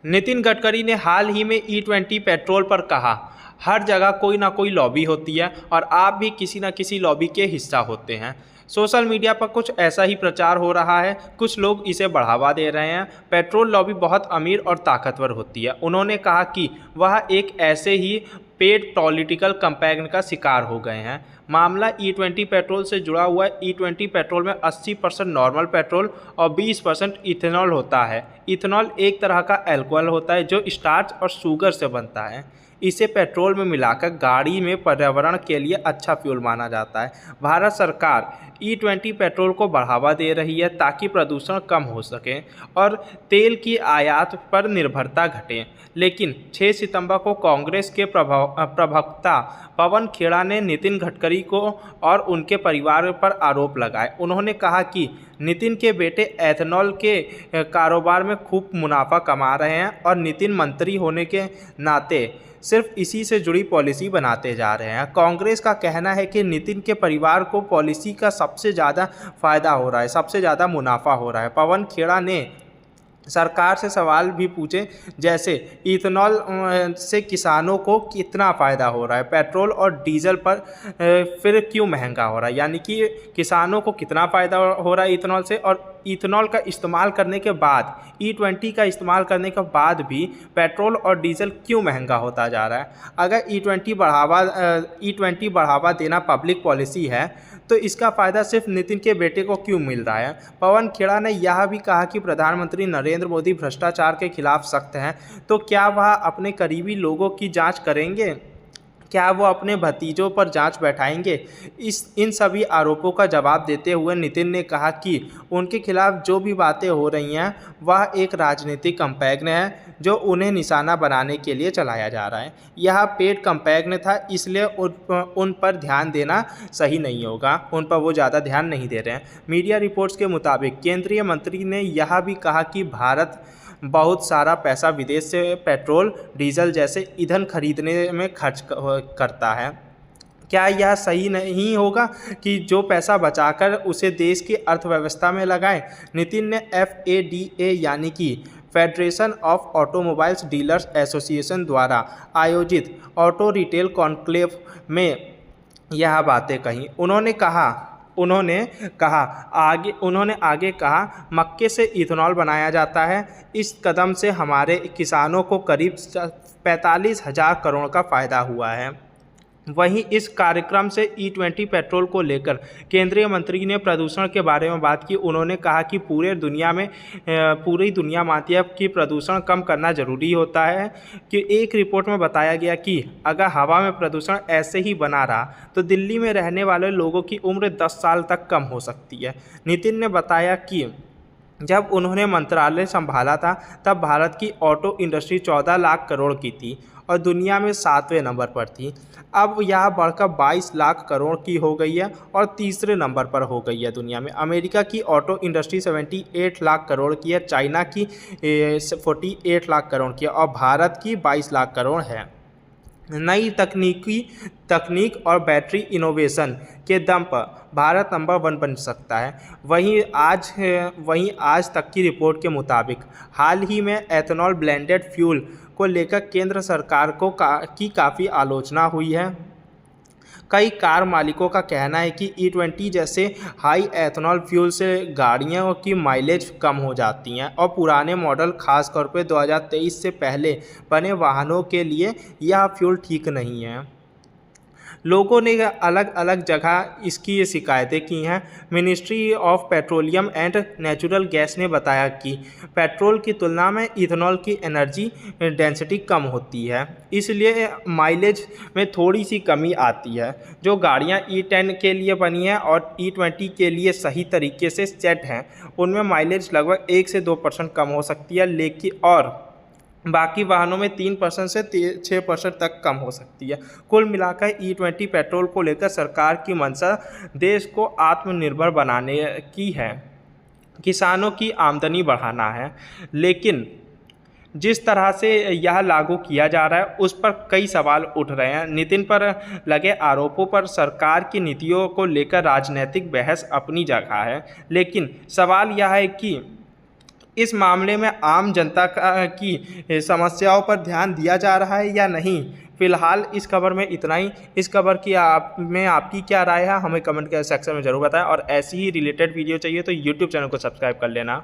नितिन गडकरी ने हाल ही में E20 petrol पर कहा, हर जगह कोई ना कोई लॉबी होती है और आप भी किसी न किसी लॉबी के हिस्सा होते हैं। सोशल मीडिया पर कुछ ऐसा ही प्रचार हो रहा है, कुछ लोग इसे बढ़ावा दे रहे हैं। पेट्रोल लॉबी बहुत अमीर और ताकतवर होती है। उन्होंने कहा कि वह एक ऐसे ही पेड पॉलिटिकल कैंपेन का शिकार हो गए हैं। मामला E20 पेट्रोल से जुड़ा हुआ है। E20 पेट्रोल में 80% नॉर्मल पेट्रोल और 20% इथेनॉल होता है। इथेनॉल एक तरह का अल्कोहल होता है जो स्टार्च और शुगर से बनता है। इसे पेट्रोल में मिलाकर गाड़ी में पर्यावरण के लिए अच्छा फ्यूल माना जाता है। भारत सरकार E20 पेट्रोल को बढ़ावा दे रही है ताकि प्रदूषण कम हो सके और तेल की आयात पर निर्भरता घटे। लेकिन 6 सितंबर को कांग्रेस के प्रवक्ता पवन खेड़ा ने नितिन गडकरी को और उनके परिवार पर आरोप लगाए। उन्होंने कहा कि नितिन के बेटे एथेनॉल के कारोबार में खूब मुनाफा कमा रहे हैं और नितिन मंत्री होने के नाते सिर्फ इसी से जुड़ी पॉलिसी बनाते जा रहे हैं। कांग्रेस का कहना है कि नितिन के परिवार को पॉलिसी का सबसे ज़्यादा फायदा हो रहा है, सबसे ज़्यादा मुनाफा हो रहा है। पवन खेड़ा ने सरकार से सवाल भी पूछे, जैसे इथेनॉल से किसानों को कितना फ़ायदा हो रहा है, पेट्रोल और डीजल पर फिर क्यों महंगा हो रहा है, यानी कि किसानों को कितना फ़ायदा हो रहा है इथेनॉल से, और इथेनॉल का इस्तेमाल करने के बाद E20 का इस्तेमाल करने के बाद भी पेट्रोल और डीजल क्यों महंगा होता जा रहा है। अगर E20 बढ़ावा देना पब्लिक पॉलिसी है तो इसका फ़ायदा सिर्फ नितिन के बेटे को क्यों मिल रहा है। पवन खेड़ा ने यह भी कहा कि प्रधानमंत्री नरेंद्र मोदी भ्रष्टाचार के खिलाफ सख्त हैं, तो क्या वह अपने करीबी लोगों की जांच करेंगे? क्या वो अपने भतीजों पर जांच बैठाएंगे? इन सभी आरोपों का जवाब देते हुए नितिन ने कहा कि उनके खिलाफ जो भी बातें हो रही हैं वह एक राजनीतिक कैंपेन है जो उन्हें निशाना बनाने के लिए चलाया जा रहा है। यह पेड कैंपेन था, इसलिए उन पर ध्यान देना सही नहीं होगा। उन पर वो ज़्यादा ध्यान नहीं दे रहे हैं। मीडिया रिपोर्ट्स के मुताबिक केंद्रीय मंत्री ने यह भी कहा कि भारत बहुत सारा पैसा विदेश से पेट्रोल, डीजल जैसे ईंधन खरीदने में खर्च करता है। क्या यह सही नहीं होगा कि जो पैसा बचाकर उसे देश की अर्थव्यवस्था में लगाएं? नितिन ने FADA यानी कि federation of automobiles dealers association द्वारा आयोजित ऑटो रिटेल कॉन्क्लेव में यह बातें कही। उन्होंने आगे कहा, मक्के से इथेनॉल बनाया जाता है। इस कदम से हमारे किसानों को करीब 45,000 करोड़ का फ़ायदा हुआ है। वहीं इस कार्यक्रम से E20 पेट्रोल को लेकर केंद्रीय मंत्री ने प्रदूषण के बारे में बात की। उन्होंने कहा कि पूरी दुनिया मानती है कि प्रदूषण कम करना ज़रूरी होता है। कि एक रिपोर्ट में बताया गया कि अगर हवा में प्रदूषण ऐसे ही बना रहा तो दिल्ली में रहने वाले लोगों की उम्र 10 साल तक कम हो सकती है। नितिन ने बताया कि जब उन्होंने मंत्रालय संभाला था तब भारत की ऑटो इंडस्ट्री 14 लाख करोड़ की थी और दुनिया में 7वें नंबर पर थी। अब यह बढ़कर 22 लाख करोड़ की हो गई है और तीसरे नंबर पर हो गई है दुनिया में। अमेरिका की ऑटो इंडस्ट्री 78 लाख करोड़ की है, चाइना की 48 लाख करोड़ की है और भारत की 22 लाख करोड़ है। नई तकनीक और बैटरी इनोवेशन के दम पर भारत नंबर 1 बन सकता है। वहीं आज तक की रिपोर्ट के मुताबिक हाल ही में एथेनॉल ब्लेंडेड फ्यूल को लेकर केंद्र सरकार की काफ़ी आलोचना हुई है। कई कार मालिकों का कहना है कि E20 जैसे हाई एथेनॉल फ्यूल से गाड़ियों की माइलेज कम हो जाती हैं और पुराने मॉडल खासतौर पर 2023 से पहले बने वाहनों के लिए यह फ्यूल ठीक नहीं है। लोगों ने अलग अलग जगह इसकी ये शिकायतें की हैं। Ministry of petroleum and natural gas ने बताया कि पेट्रोल की तुलना में इथेनॉल की एनर्जी डेंसिटी कम होती है, इसलिए माइलेज में थोड़ी सी कमी आती है। जो गाड़ियां E10 के लिए बनी हैं और E20 के लिए सही तरीके से सेट हैं उनमें माइलेज लगभग 1 से 2% कम हो सकती है, लेकिन और बाकी वाहनों में 3% से 6% तक कम हो सकती है। कुल मिलाकर E20 पेट्रोल को लेकर सरकार की मंशा देश को आत्मनिर्भर बनाने की है, किसानों की आमदनी बढ़ाना है। लेकिन जिस तरह से यह लागू किया जा रहा है उस पर कई सवाल उठ रहे हैं। नितिन पर लगे आरोपों पर सरकार की नीतियों को लेकर राजनीतिक बहस अपनी जगह है, लेकिन सवाल यह है कि इस मामले में आम जनता की समस्याओं पर ध्यान दिया जा रहा है या नहीं। फिलहाल इस खबर में इतना ही। इस खबर की आपकी क्या राय है, हमें कमेंट के सेक्शन में ज़रूर बताएं। और ऐसी ही रिलेटेड वीडियो चाहिए तो यूट्यूब चैनल को सब्सक्राइब कर लेना।